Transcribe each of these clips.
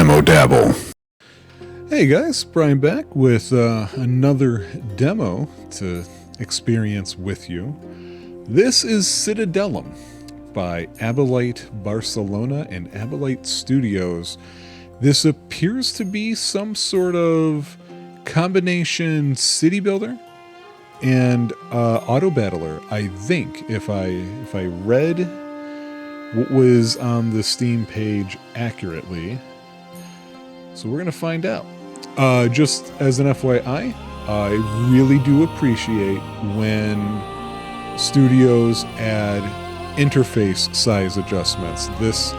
Demo Dabble. Hey guys, Brian back with another demo to experience with you. This is Citadelum by Abylight Barcelona and Abylight Studios. This appears to be some sort of combination city builder and auto battler. I think if I read what was on the Steam page accurately. So we're going to find out. Just as an FYI, I really do appreciate when studios add interface size adjustments. This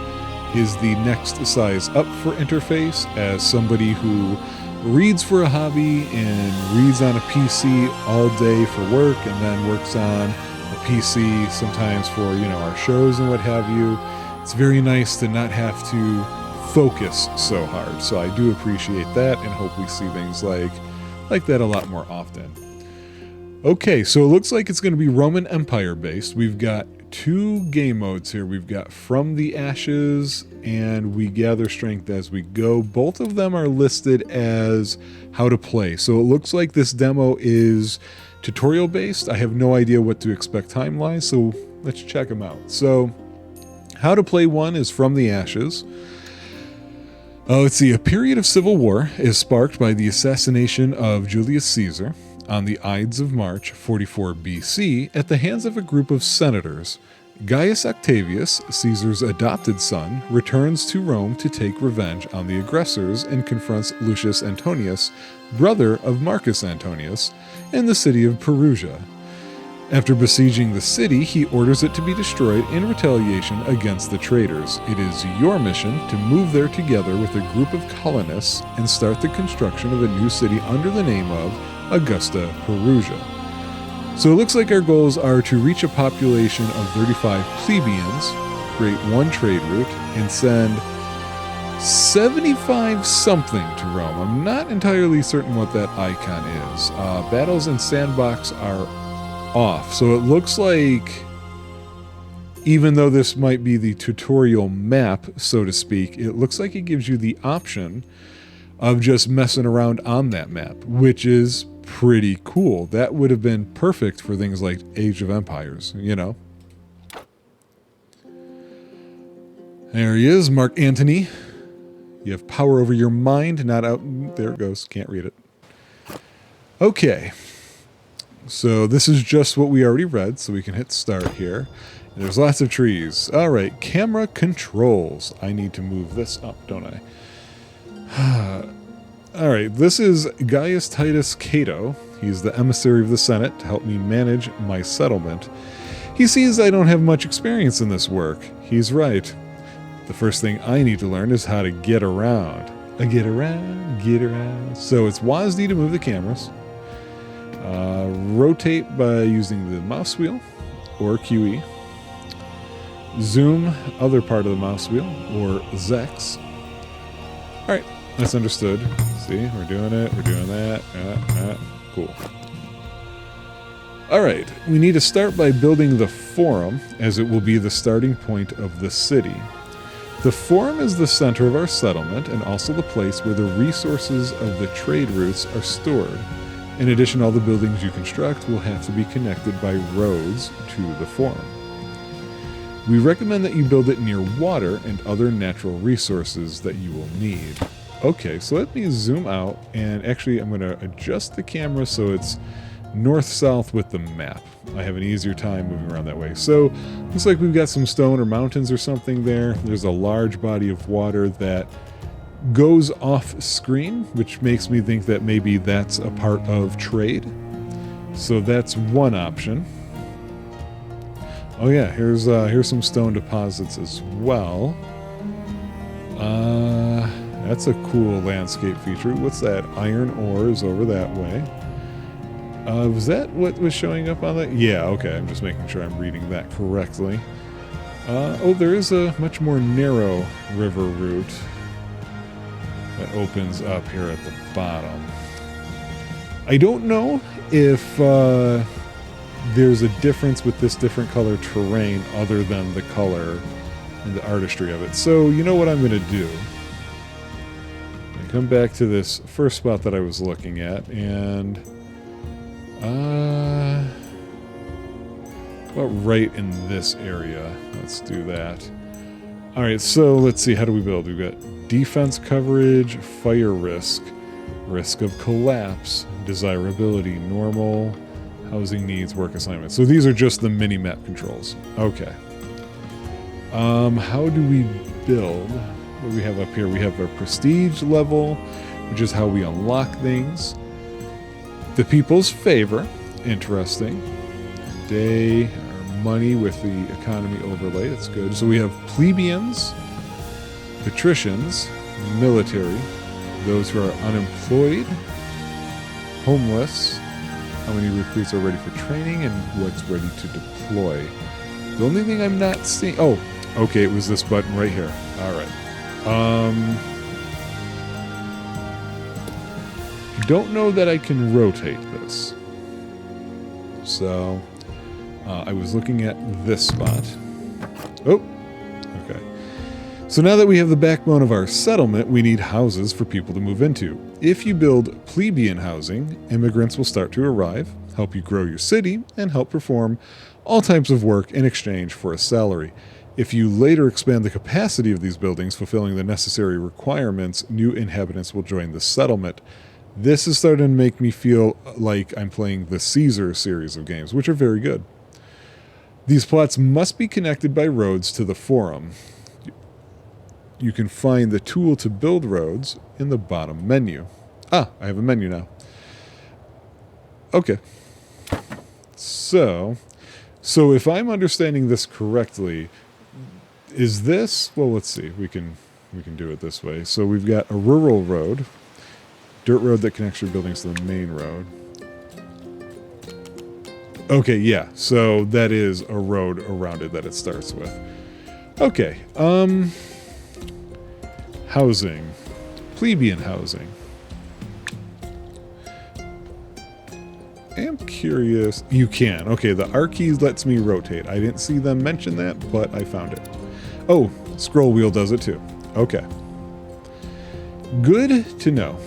is the next size up for interface. As somebody who reads for a hobby and reads on a PC all day for work and then works on a PC sometimes for, our shows and what have you, it's very nice to not have to focus so hard. So I do appreciate that and hope we see things like that a lot more often. Okay, so it looks like it's going to be Roman Empire based. We've got two game modes here. We've got From the Ashes and We Gather Strength as We Go. Both of them are listed as how to play. So it looks like this demo is tutorial based. I have no idea what to expect time-wise, so let's check them out. So how to play one is From the Ashes. Let's see. A period of civil war is sparked by the assassination of Julius Caesar on the Ides of March 44 BC at the hands of a group of senators. Gaius Octavius, Caesar's adopted son, returns to Rome to take revenge on the aggressors and confronts Lucius Antonius, brother of Marcus Antonius, in the city of Perugia. After besieging the city, he orders it to be destroyed in retaliation against the traitors. It is your mission to move there together with a group of colonists and start the construction of a new city under the name of Augusta, Perugia. So it looks like our goals are to reach a population of 35 plebeians, create one trade route, and send 75 something to Rome. I'm not entirely certain what that icon is. Battles and sandbox are off. So it looks like, even though this might be the tutorial map, so to speak, it looks like it gives you the option of just messing around on that map, which is pretty cool. That would have been perfect for things like Age of Empires, There he is, Mark Antony. You have power over your mind, not out. There it goes. Can't read it. Okay. So this is just what we already read, so we can hit start here. There's lots of trees. All right, camera controls. I need to move this up, don't I? All right, this is Gaius Titus Cato. He's the emissary of the Senate to help me manage my settlement. He sees I don't have much experience in this work. He's right. The first thing I need to learn is how to get around. Get around. So it's WASD to move the cameras. Rotate by using the mouse wheel or QE. Zoom, other part of the mouse wheel, or ZEX. Alright, that's understood. See, we're doing it, we're doing that. Cool. Alright, we need to start by building the forum, as it will be the starting point of the city. The forum is the center of our settlement and also the place where the resources of the trade routes are stored. In addition, all the buildings you construct will have to be connected by roads to the forum. We recommend that you build it near water and other natural resources that you will need. Okay, so let me zoom out, and actually I'm going to adjust the camera so it's north-south with the map. I have an easier time moving around that way. So, looks like we've got some stone or mountains or something there. There's a large body of water that goes off screen, which makes me think that maybe that's a part of trade. So that's one option. Oh yeah, here's some stone deposits as well. That's a cool landscape feature. What's that? Iron ore is over that way. Was that what was showing up on that? Yeah, okay, I'm just making sure I'm reading that correctly. There is a much more narrow river route that opens up here at the bottom. I don't know if there's a difference with this different color terrain other than the color and the artistry of it. So you know what I'm going to do? come back to this first spot that I was looking at, and well, right in this area. Let's do that. All right, so let's see. How do we build? We've got defense coverage, fire risk, risk of collapse, desirability, normal, housing needs, work assignment. So these are just the mini-map controls. Okay. How do we build? What do we have up here? We have a prestige level, which is how we unlock things. The people's favor. Interesting. Day, our money with the economy overlay. That's good. So we have plebeians, patricians, military, those who are unemployed, homeless, how many recruits are ready for training, and what's ready to deploy. The only thing I'm not seeing... Oh, okay, it was this button right here. All right. Don't know that I can rotate this. So, I was looking at this spot. Oh, okay. So now that we have the backbone of our settlement, we need houses for people to move into. If you build plebeian housing, immigrants will start to arrive, help you grow your city, and help perform all types of work in exchange for a salary. If you later expand the capacity of these buildings, fulfilling the necessary requirements, new inhabitants will join the settlement. This is starting to make me feel like I'm playing the Caesar series of games, which are very good. These plots must be connected by roads to the forum. You can find the tool to build roads in the bottom menu. Ah, I have a menu now. Okay. So if I'm understanding this correctly, is this... Well, let's see. We can do it this way. So we've got a rural road. Dirt road that connects your buildings to the main road. Okay, yeah. So that is a road around it that it starts with. Okay. Housing. Plebeian housing. I'm curious. You can. Okay, the R key lets me rotate. I didn't see them mention that, but I found it. Oh, scroll wheel does it too. Okay. Good to know.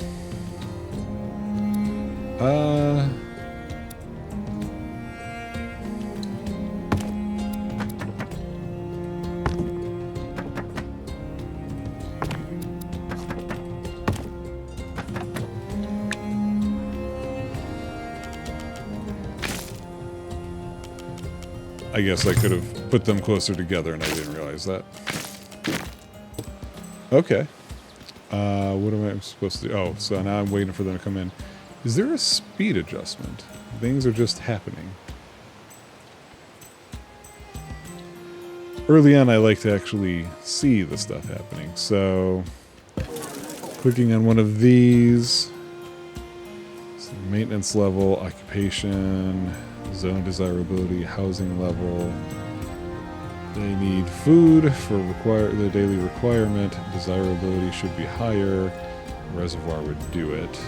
I guess I could have put them closer together and I didn't realize that. Okay. What am I supposed to do? Oh, so now I'm waiting for them to come in. Is there a speed adjustment? Things are just happening. Early on, I like to actually see the stuff happening. So, clicking on one of these. So maintenance level, occupation, zone desirability, housing level. They need food for the daily requirement. Desirability should be higher. Reservoir would do it.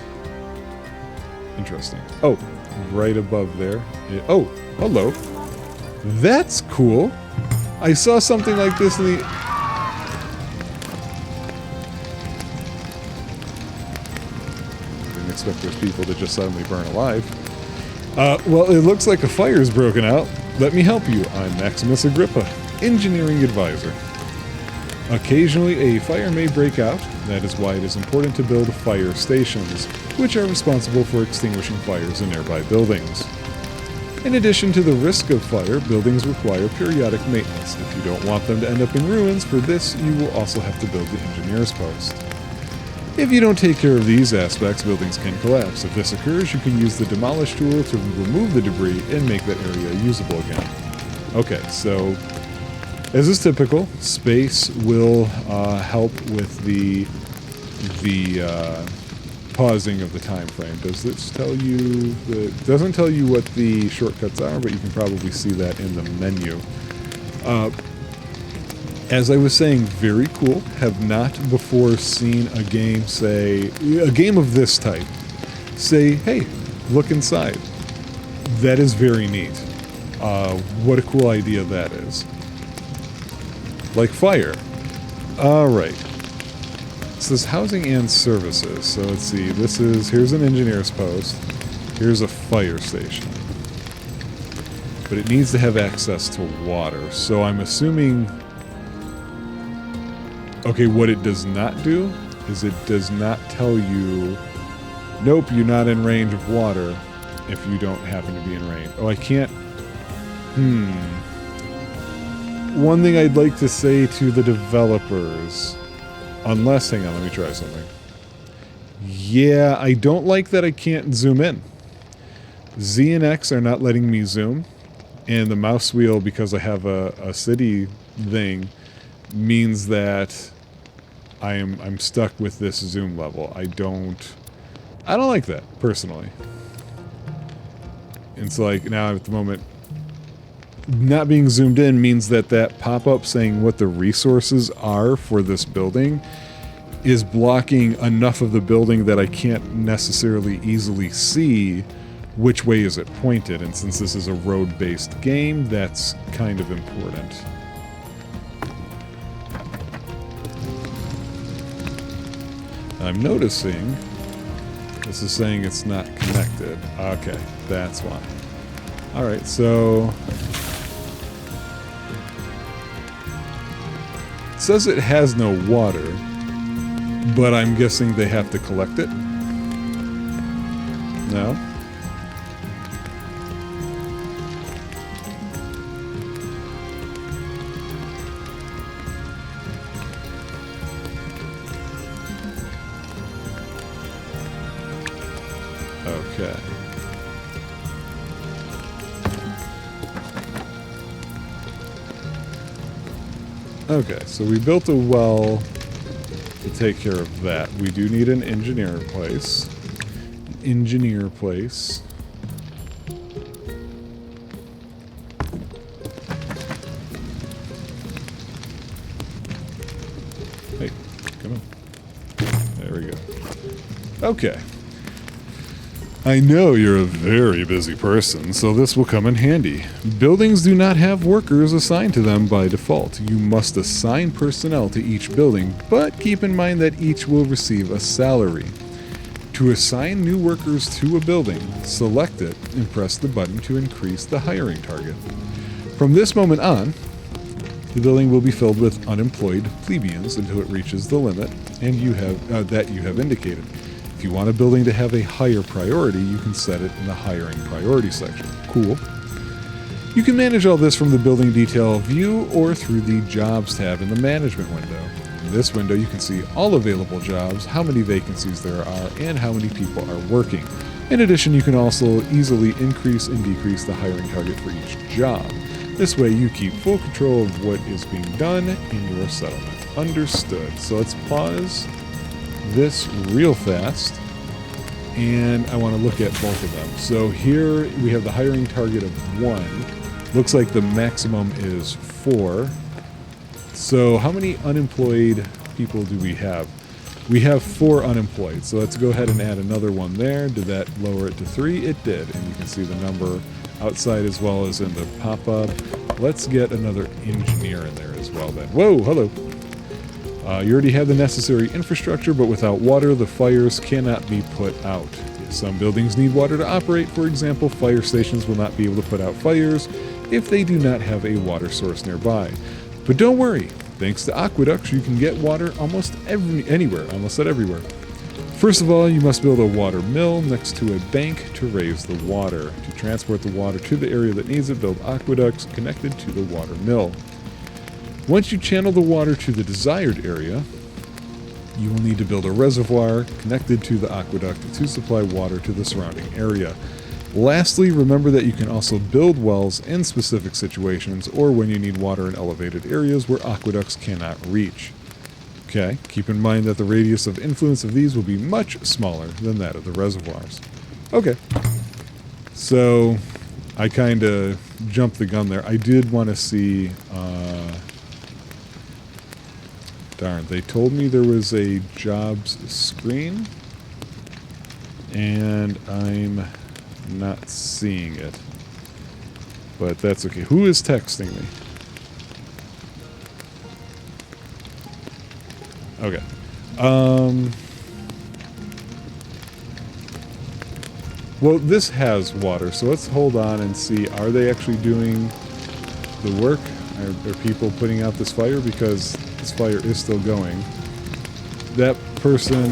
Interesting. Oh, right above there. Oh, hello. That's cool. I saw something like this in the... I didn't expect those people to just suddenly burn alive. Well, it looks like a fire's broken out. Let me help you. I'm Maximus Agrippa, engineering advisor. Occasionally, a fire may break out. That is why it is important to build fire stations, which are responsible for extinguishing fires in nearby buildings. In addition to the risk of fire, buildings require periodic maintenance. If you don't want them to end up in ruins, for this, you will also have to build the engineer's post. If you don't take care of these aspects, buildings can collapse. If this occurs, you can use the demolish tool to remove the debris and make that area usable again. Okay, so as is typical, space will help with the pausing of the time frame. Does this tell you? It doesn't tell you what the shortcuts are, but you can probably see that in the menu. As I was saying, very cool. Have not before seen a game a game of this type say, hey, look inside. That is very neat. What a cool idea that is. Like fire. Alright. It says housing and services. So let's see. Here's an engineer's post. Here's a fire station. But it needs to have access to water. So I'm assuming... Okay, what it does not do is it does not tell you, nope, you're not in range of water if you don't happen to be in range. Oh, I can't... One thing I'd like to say to the developers, unless, hang on, let me try something. Yeah, I don't like that I can't zoom in. Z and X are not letting me zoom, and the mouse wheel, because I have a city thing, means that I'm stuck with this zoom level. I don't like that, personally. It's like, now at the moment, not being zoomed in means that pop-up saying what the resources are for this building is blocking enough of the building that I can't necessarily easily see which way is it pointed. And since this is a road-based game, that's kind of important. I'm noticing this is saying it's not connected. Okay, that's why. Alright, so... It says it has no water, but I'm guessing they have to collect it? No? Okay. Okay, so we built a well to take care of that. We do need an engineer place. Engineer place. Hey, come on. There we go. Okay. I know you're a very busy person, so this will come in handy. Buildings do not have workers assigned to them by default. You must assign personnel to each building, but keep in mind that each will receive a salary. To assign new workers to a building, select it and press the button to increase the hiring target. From this moment on, the building will be filled with unemployed plebeians until it reaches the limit and that you have indicated. If you want a building to have a higher priority, you can set it in the hiring priority section. Cool. You can manage all this from the building detail view or through the jobs tab in the management window. In this window, you can see all available jobs, how many vacancies there are, and how many people are working. In addition, you can also easily increase and decrease the hiring target for each job. This way, you keep full control of what is being done in your settlement. Understood. So let's pause this real fast, and I want to look at both of them. So here we have the hiring target of 1. Looks like the maximum is 4. So how many unemployed people do we have? We have 4 unemployed. So let's go ahead and add another one there. Did that lower it to 3? It did. And you can see the number outside as well as in the pop-up. Let's get another engineer in there as well then. Whoa, hello. You already have the necessary infrastructure, but without water, the fires cannot be put out. Some buildings need water to operate. For example, fire stations will not be able to put out fires if they do not have a water source nearby. But don't worry, thanks to aqueducts, you can get water almost anywhere. I almost said everywhere. First of all, you must build a water mill next to a bank to raise the water. To transport the water to the area that needs it, build aqueducts connected to the water mill. Once you channel the water to the desired area, you will need to build a reservoir connected to the aqueduct to supply water to the surrounding area. Lastly, remember that you can also build wells in specific situations or when you need water in elevated areas where aqueducts cannot reach. Okay, keep in mind that the radius of influence of these will be much smaller than that of the reservoirs. Okay, so I kind of jumped the gun there. I did want to see... Darn, they told me there was a jobs screen, and I'm not seeing it. But that's okay. Who is texting me? Okay. Well, this has water, so let's hold on and see. Are they actually doing the work? Are people putting out this fire? Because this fire is still going. That person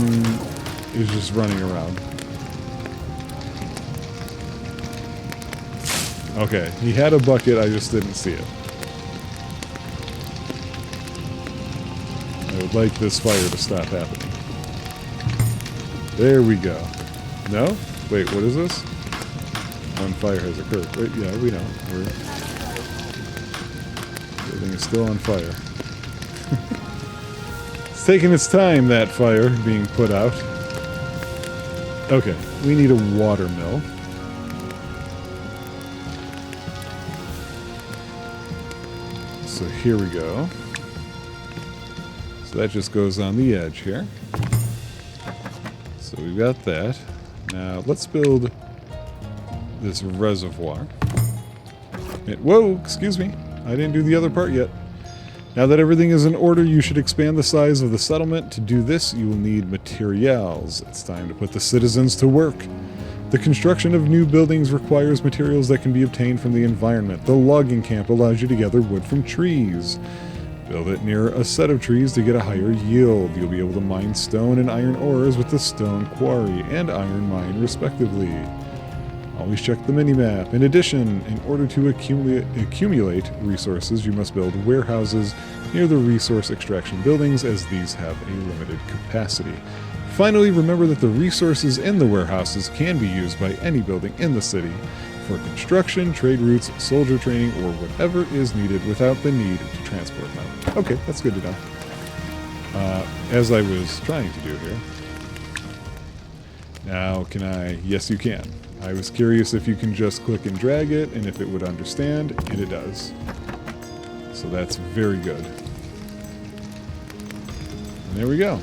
is just running around. Okay, he had a bucket, I just didn't see it. I would like this fire to stop happening. There we go. No? Wait, what is this? One fire has occurred. Wait, yeah, we know. Everything is still on fire. It's taking its time, that fire being put out. Okay, we need a water mill. So here we go. So that just goes on the edge here. So we've got that. Now let's build this reservoir. Whoa, excuse me. I didn't do the other part yet. Now that everything is in order, you should expand the size of the settlement. To do this, you will need materials. It's time to put the citizens to work. The construction of new buildings requires materials that can be obtained from the environment. The logging camp allows you to gather wood from trees. Build it near a set of trees to get a higher yield. You'll be able to mine stone and iron ores with the stone quarry and iron mine, respectively. Always check the minimap. In addition, in order to accumulate resources, you must build warehouses near the resource extraction buildings, as these have a limited capacity. Finally, remember that the resources in the warehouses can be used by any building in the city for construction, trade routes, soldier training, or whatever is needed without the need to transport them. Okay, that's good to know. As I was trying to do here. Now, can I? Yes, you can. I was curious if you can just click and drag it, and if it would understand, and it does. So that's very good. And there we go.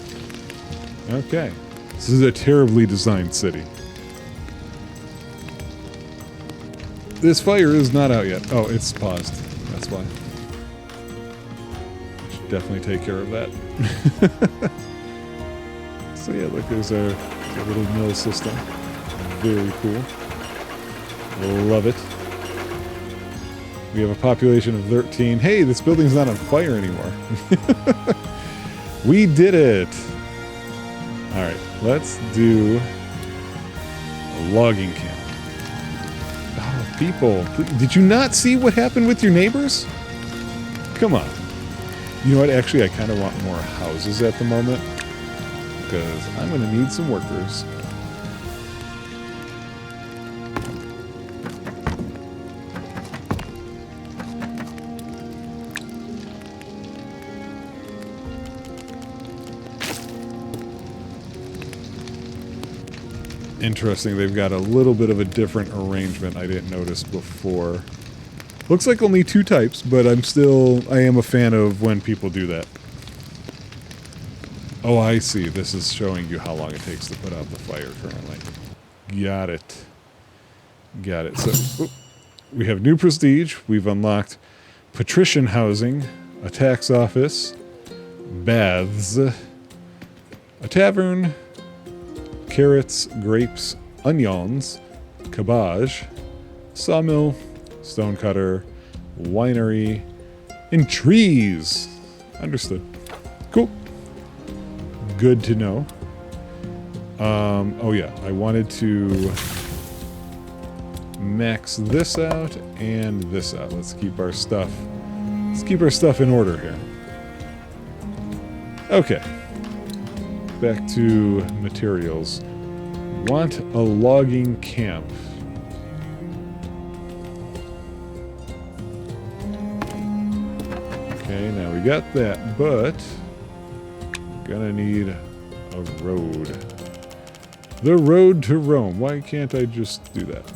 Okay. This is a terribly designed city. This fire is not out yet. Oh, it's paused. That's why. I should definitely take care of that. So yeah, look, there's our little mill system. Very cool. Love it. We have a population of 13. Hey, this building's not on fire anymore. We did it! Alright, let's do a logging camp. Oh, people. Did you not see what happened with your neighbors? Come on. You know what? Actually, I kind of want more houses at the moment, because I'm going to need some workers. Interesting, they've got a little bit of a different arrangement I didn't notice before. Looks like only 2 types, but I am a fan of when people do that. Oh, I see. This is showing you how long it takes to put out the fire currently. Got it. Got it. So, we have new prestige. We've unlocked patrician housing, a tax office, baths, a tavern, carrots, grapes, onions, cabbage, sawmill, stonecutter, winery, and trees. Understood. Cool. Good to know. Oh yeah, I wanted to max this out and this out. Let's keep our stuff in order here. Okay. Back to materials. Want a logging camp. Okay, now we got that, but we're gonna need a road. The road to Rome. Why can't I just do that?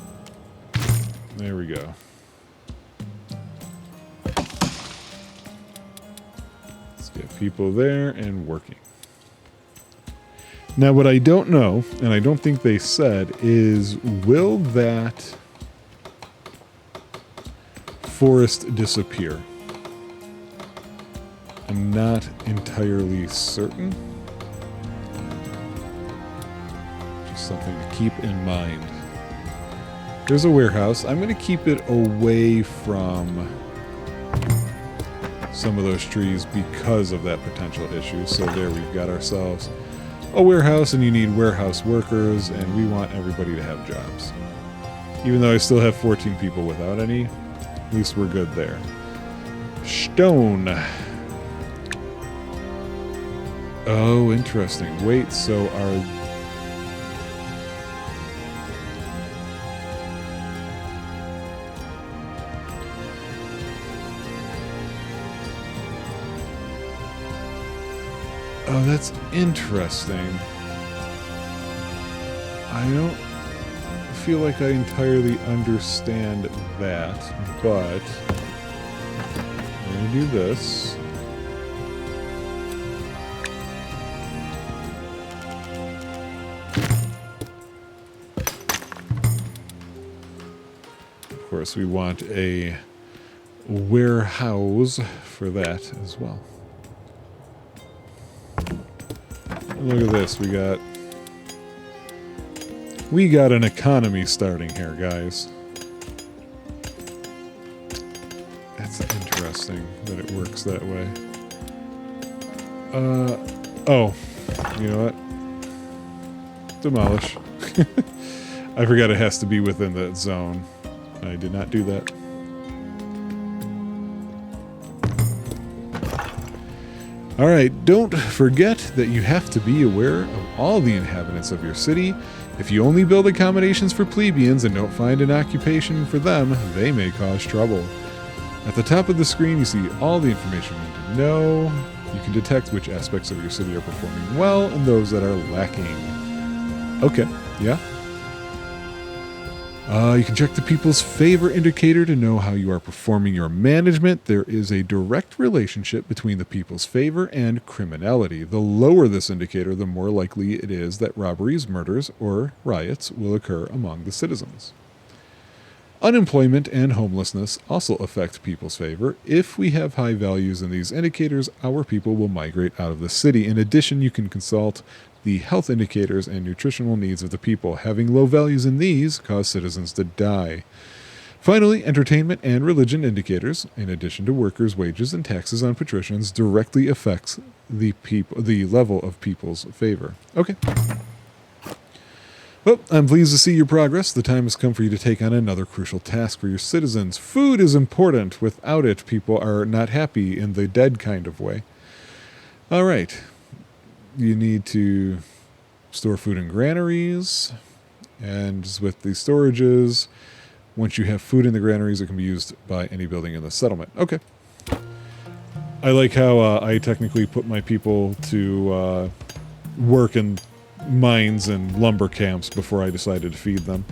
There we go. Let's get people there and working. Now, what I don't know, and I don't think they said, is will that forest disappear? I'm not entirely certain. something to keep in mind. There's a warehouse. I'm going to keep it away from some of those trees because of that potential issue. So there we've got ourselves a warehouse, and you need warehouse workers, and we want everybody to have jobs. Even though I still have 14 people without any, at least we're good there. Stone. Oh, interesting. Wait, so our... Oh, that's interesting. I don't feel like I entirely understand that, but I'm going to do this. Of course, we want a warehouse for that as well. Look at this, we got an economy starting here, guys. That's interesting that it works that way. Oh, you know what? Demolish. I forgot it has to be within that zone. I did not do that. Alright, don't forget that you have to be aware of all the inhabitants of your city. If you only build accommodations for plebeians and don't find an occupation for them, they may cause trouble. At the top of the screen, you see all the information you need to know. You can detect which aspects of your city are performing well and those that are lacking. Okay, yeah. You can check the people's favor indicator to know how you are performing your management. There is a direct relationship between the people's favor and criminality. The lower this indicator, the more likely it is that robberies, murders, or riots will occur among the citizens. Unemployment and homelessness also affect people's favor. If we have high values in these indicators, our people will migrate out of the city. In addition, you can consult the health indicators and nutritional needs of the people. Having low values in these cause citizens to die. Finally, entertainment and religion indicators, in addition to workers' wages and taxes on patricians, directly affects the level of people's favor. Okay. Well, I'm pleased to see your progress. The time has come for you to take on another crucial task for your citizens. Food is important. Without it, people are not happy in the dead kind of way. All right. You need to store food in granaries, and with the storages, once you have food in the granaries, it can be used by any building in the settlement. Okay. I like how I technically put my people to work in mines and lumber camps before I decided to feed them.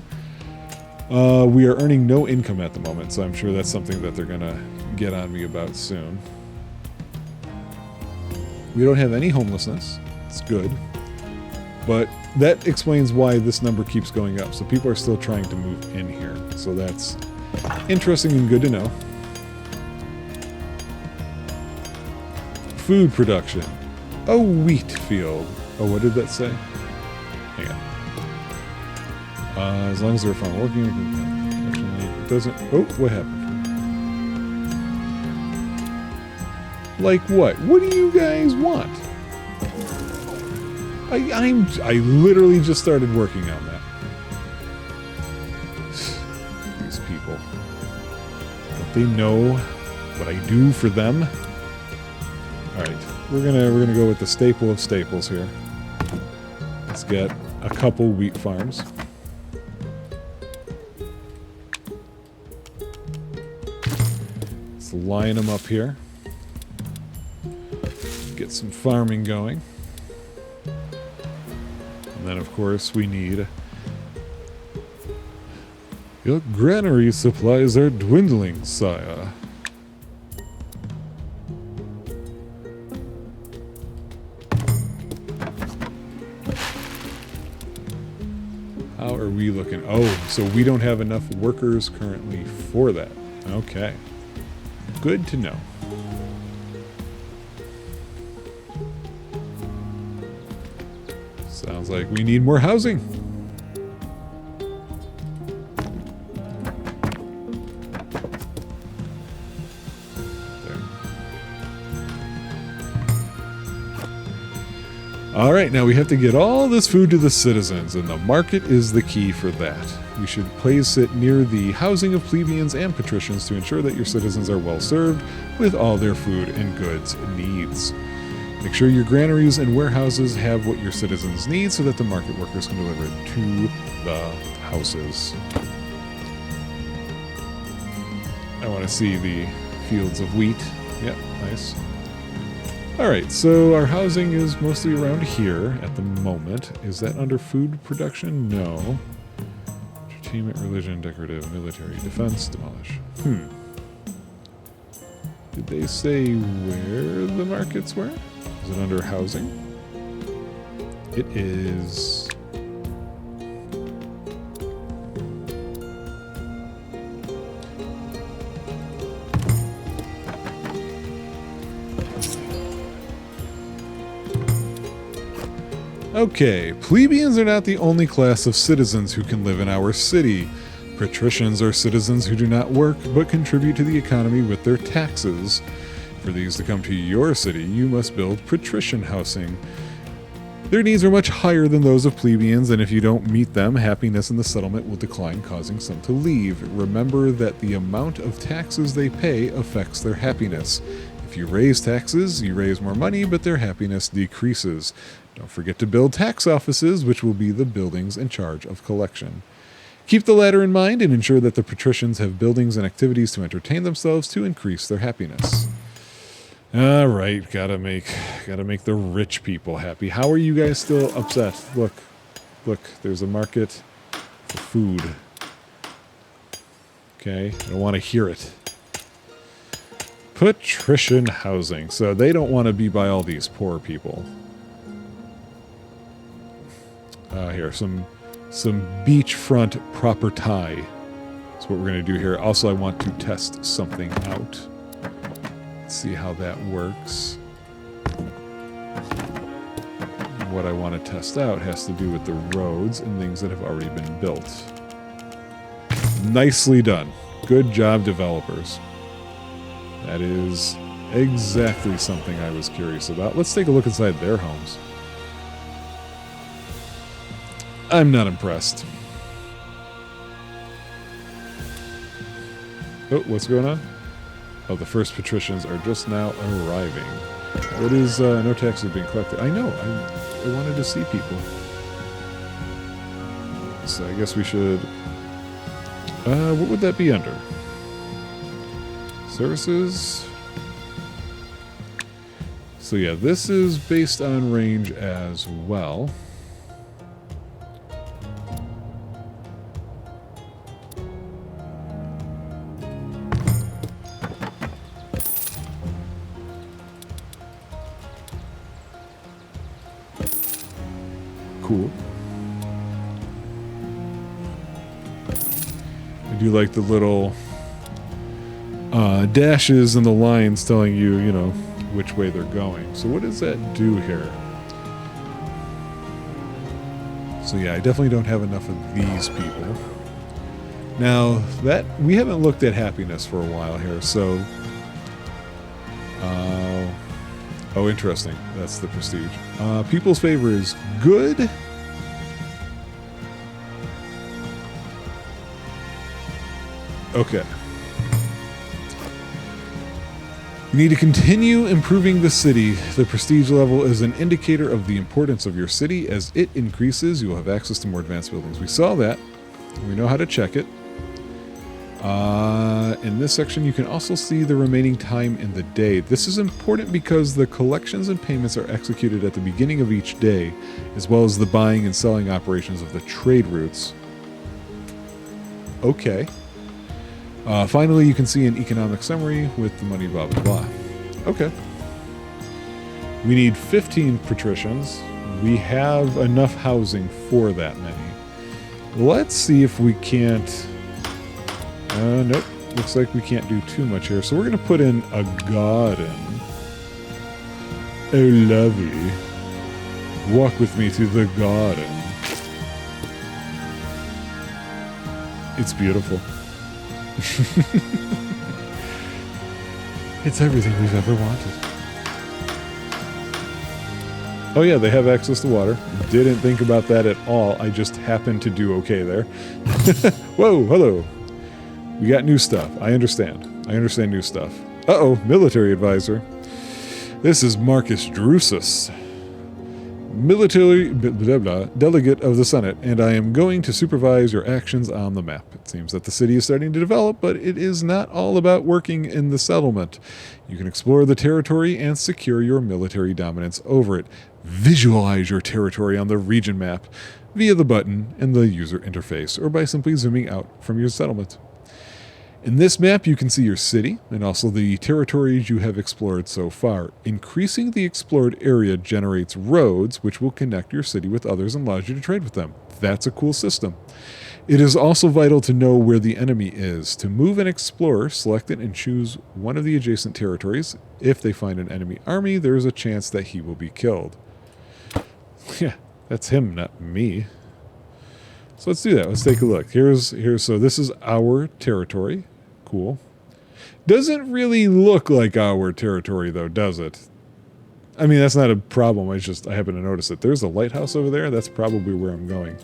We are earning no income at the moment, so I'm sure that's something that they're going to get on me about soon. We don't have any homelessness. It's good. But that explains why this number keeps going up. So people are still trying to move in here. So that's interesting and good to know. Food production. A wheat field. Oh, what did that say? Hang on. As long as they're farm working, it doesn't... Oh, what happened? Like what? What do you guys want? I literally just started working on that. These people. Don't they know what I do for them? Alright, we're gonna go with the staple of staples here. Let's get a couple wheat farms. Let's line them up here. Get some farming going. And then, of course, we need... Your granary supplies are dwindling, sire. How are we looking? Oh, so we don't have enough workers currently for that. Okay. Good to know. Sounds like we need more housing. All right, now we have to get all this food to the citizens, and the market is the key for that. You should place it near the housing of plebeians and patricians to ensure that your citizens are well served with all their food and goods needs. Make sure your granaries and warehouses have what your citizens need so that the market workers can deliver it to the houses. I want to see the fields of wheat. Yep, nice. Alright, so our housing is mostly around here at the moment. Is that under food production? No. Entertainment, religion, decorative, military, defense, demolish. Did they say where the markets were? Is it under housing? It is... Okay, plebeians are not the only class of citizens who can live in our city. Patricians are citizens who do not work but contribute to the economy with their taxes. For these to come to your city, you must build patrician housing. Their needs are much higher than those of plebeians, and if you don't meet them, happiness in the settlement will decline, causing some to leave. Remember that the amount of taxes they pay affects their happiness. If you raise taxes, you raise more money, but their happiness decreases. Don't forget to build tax offices, which will be the buildings in charge of collection. Keep the latter in mind and ensure that the patricians have buildings and activities to entertain themselves to increase their happiness. All right, gotta make the rich people happy. How are you guys still upset? Look, there's a market for food. Okay, I don't want to hear it. Patrician housing. So they don't want to be by all these poor people. Here, some beachfront property. That's what we're going to do here. Also, I want to test something out. Let's see how that works. What I want to test out has to do with the roads and things that have already been built. Nicely done. Good job, developers. That is exactly something I was curious about. Let's take a look inside their homes. I'm not impressed. Oh, what's going on? Oh, the first patricians are just now arriving. What is, no taxes being collected? I know, I wanted to see people. So I guess we should... what would that be under? Services? So yeah, this is based on range as well. Cool. I do like the little dashes and the lines telling you, you know, which way they're going. So what does that do here? So yeah, I definitely don't have enough of these people. Now, that we haven't looked at happiness for a while here, so... oh, interesting. That's the prestige. People's favor is good. Okay. You need to continue improving the city. The prestige level is an indicator of the importance of your city. As it increases, you will have access to more advanced buildings. We saw that. We know how to check it. In this section, you can also see the remaining time in the day. This is important because the collections and payments are executed at the beginning of each day, as well as the buying and selling operations of the trade routes. Okay. Finally, you can see an economic summary with the money, blah, blah, blah. Okay. We need 15 patricians. We have enough housing for that many. Let's see if we can't... nope. Looks like we can't do too much here. So we're going to put in a garden. Oh, lovely. Walk with me to the garden. It's beautiful. It's everything we've ever wanted. Oh yeah, they have access to water. Didn't think about that at all. I just happened to do okay there. Whoa, hello. We got new stuff. I understand. I understand new stuff. Uh-oh, military advisor. This is Marcus Drusus, military delegate of the Senate, and I am going to supervise your actions on the map. It seems that the city is starting to develop, but it is not all about working in the settlement. You can explore the territory and secure your military dominance over it. Visualize your territory on the region map via the button in the user interface, or by simply zooming out from your settlement. In this map, you can see your city and also the territories you have explored so far. Increasing the explored area generates roads, which will connect your city with others and allows you to trade with them. That's a cool system. It is also vital to know where the enemy is. To move an explorer, select it and choose one of the adjacent territories. If they find an enemy army, there is a chance that he will be killed. Yeah, that's him, not me. So let's do that. Let's take a look. So this is our territory. Cool. Doesn't really look like our territory, though, does it? I mean, that's not a problem. I happen to notice it. There's a lighthouse over there. That's probably where I'm going.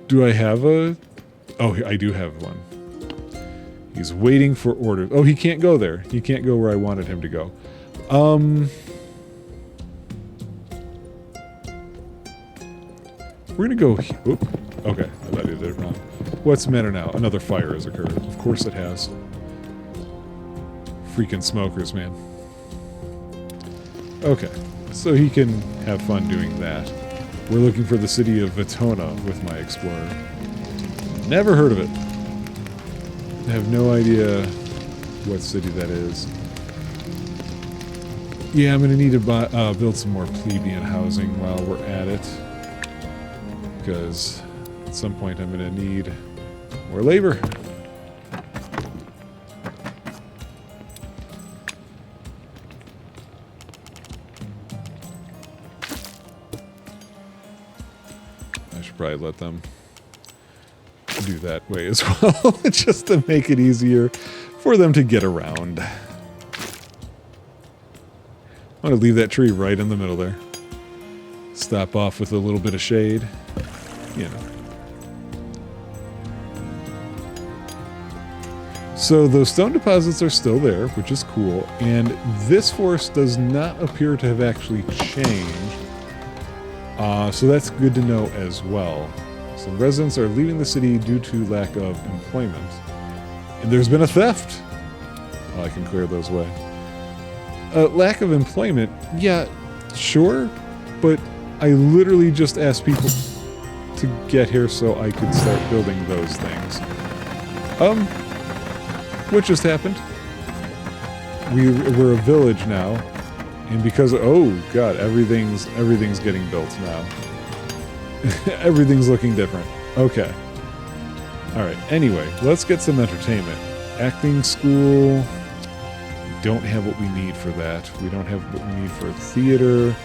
Do I have a... Oh, I do have one. He's waiting for orders. Oh, he can't go there. He can't go where I wanted him to go. We're going to go... Oop. Okay, I thought I did it wrong. What's the matter now? Another fire has occurred. Of course it has. Freaking smokers, man. Okay, so he can have fun doing that. We're looking for the city of Vitona with my explorer. Never heard of it. I have no idea what city that is. Yeah, I'm going to need to build some more plebeian housing while we're at it. Because at some point I'm going to need more labor. I should probably let them do that way as well, just to make it easier for them to get around. I want to leave that tree right in the middle there. Stop off with a little bit of shade. You know. So those stone deposits are still there, which is cool, and this forest does not appear to have actually changed. So that's good to know as well. Some residents are leaving the city due to lack of employment. And there's been a theft! Well, I can clear those away. Lack of employment? Yeah, sure, but I literally just asked people to get here so I could start building those things. What just happened? We're a village now, and because oh god, everything's getting built now. Everything's looking different. Okay. All right. Anyway, let's get some entertainment. Acting school. We don't have what we need for that. We don't have what we need for theater.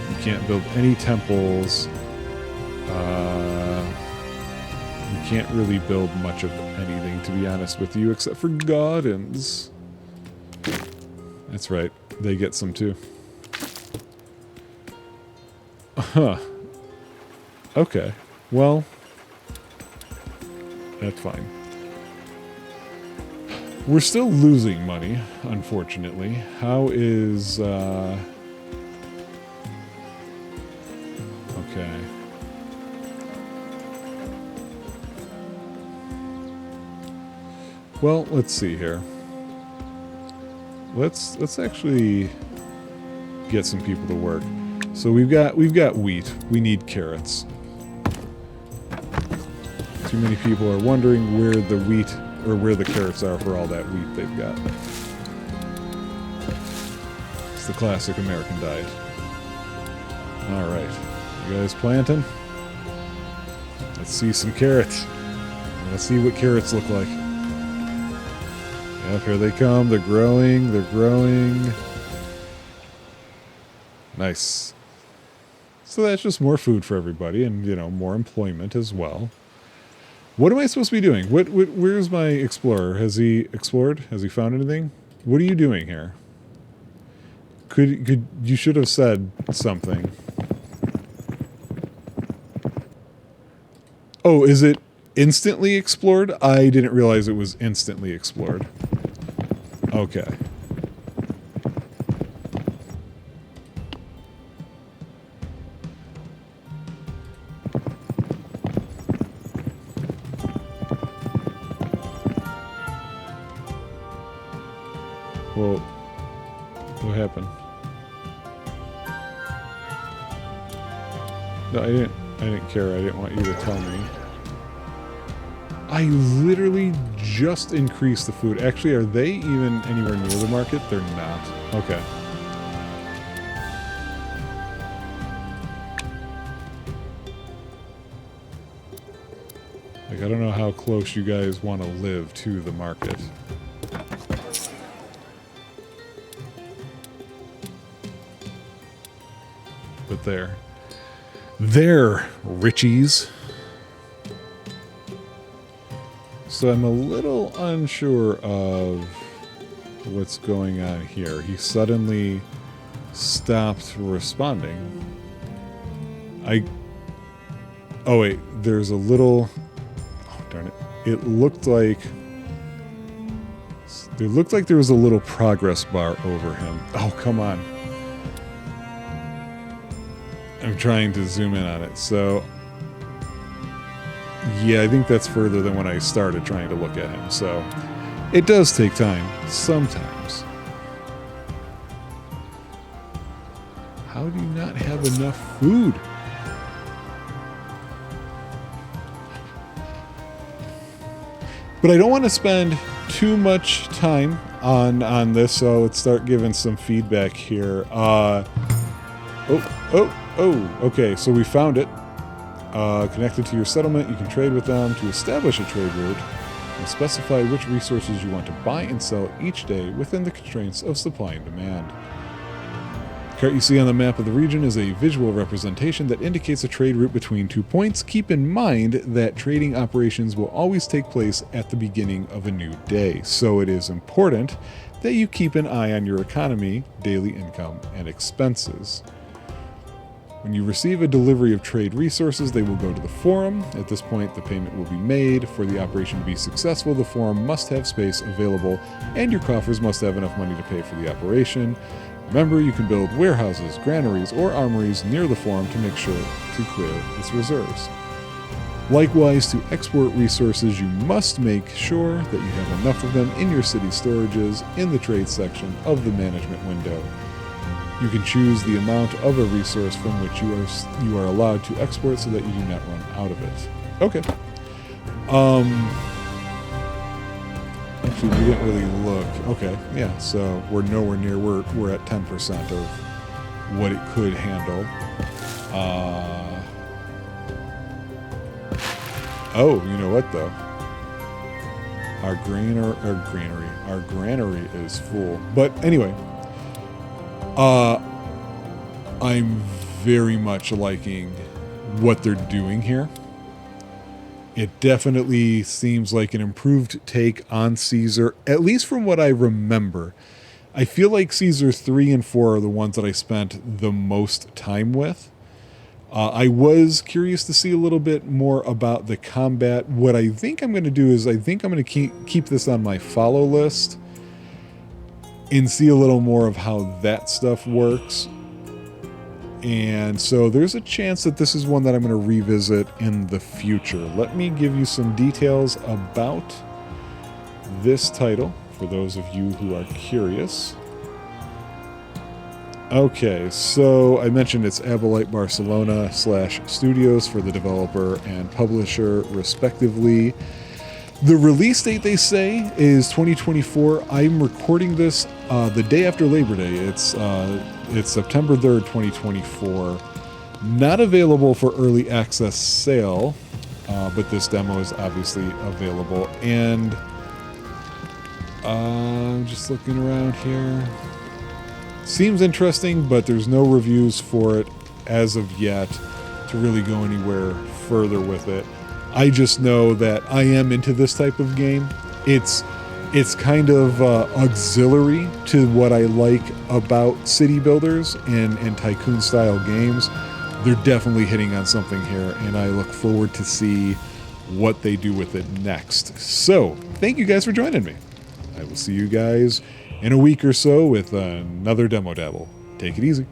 We can't build any temples. We can't really build much of anything, to be honest with you, except for gardens. That's right. They get some too. Huh. Okay. Well, that's fine. We're still losing money, unfortunately. How is, okay. Well, let's see here. Let's actually get some people to work. So we've got wheat. We need carrots. Too many people are wondering where the wheat or where the carrots are for all that wheat they've got. It's the classic American diet. All right, you guys planting? Let's see some carrots. Let's see what carrots look like. Yep, here they come. They're growing. They're growing. Nice. So that's just more food for everybody and, you know, more employment as well. What am I supposed to be doing? Where's my explorer? Has he explored? Has he found anything? What are you doing here? Could you should have said something. Oh, is it instantly explored? I didn't realize it was instantly explored. Okay. Well, what happened? No, I didn't care. I didn't want you to tell me. I literally just increased the food. Actually, are they even anywhere near the market? They're not. Okay. Like, I don't know how close you guys want to live to the market. But there. There, Richies. So I'm a little unsure of what's going on here. He suddenly stopped responding. Oh wait, there's a little... Oh, darn it. It looked like there was a little progress bar over him. Oh, come on. I'm trying to zoom in on it. So, yeah, I think that's further than when I started trying to look at him. So, it does take time sometimes. How do you not have enough food? But I don't want to spend too much time on this, so let's start giving some feedback here. Okay, so we found it. Connected to your settlement, you can trade with them. To establish a trade route, and specify which resources you want to buy and sell each day within the constraints of supply and demand. The cart you see on the map of the region is a visual representation that indicates a trade route between 2 points. Keep in mind that trading operations will always take place at the beginning of a new day, so it is important that you keep an eye on your economy, daily income, and expenses. When you receive a delivery of trade resources, they will go to the forum. At this point, the payment will be made. For the operation to be successful, the forum must have space available, and your coffers must have enough money to pay for the operation. Remember, you can build warehouses, granaries, or armories near the forum to make sure to clear its reserves. Likewise, to export resources, you must make sure that you have enough of them in your city storages in the trade section of the management window. You can choose the amount of a resource from which you are allowed to export so that you do not run out of it. Okay. Actually, we didn't really look. Okay, yeah, so we're nowhere near, we're at 10% of what it could handle. Oh, you know what though? Our granary is full. But anyway, I'm very much liking what they're doing here. It definitely seems like an improved take on Caesar, at least from what I remember. I feel like Caesar 3 and 4 are the ones that I spent the most time with. I was curious to see a little bit more about the combat. What I think I'm going to do is I think I'm going to keep this on my follow list and see a little more of how that stuff works. And so there's a chance that this is one that I'm going to revisit in the future. Let me give you some details about this title for those of you who are curious. Okay, so I mentioned it's Abylight Barcelona / Studios for the developer and publisher, respectively. The release date, they say, is 2024. I'm recording this the day after Labor Day. It's September 3rd, 2024. Not available for early access sale, but this demo is obviously available. And I'm just looking around here. Seems interesting, but there's no reviews for it as of yet to really go anywhere further with it. I just know that I am into this type of game. It's it's kind of auxiliary to what I like about city builders and tycoon style games. They're definitely hitting on something here, and I look forward to see what they do with it next. So thank you guys for joining me. I will see you guys in a week or so with another Demo Dabble. Take it easy.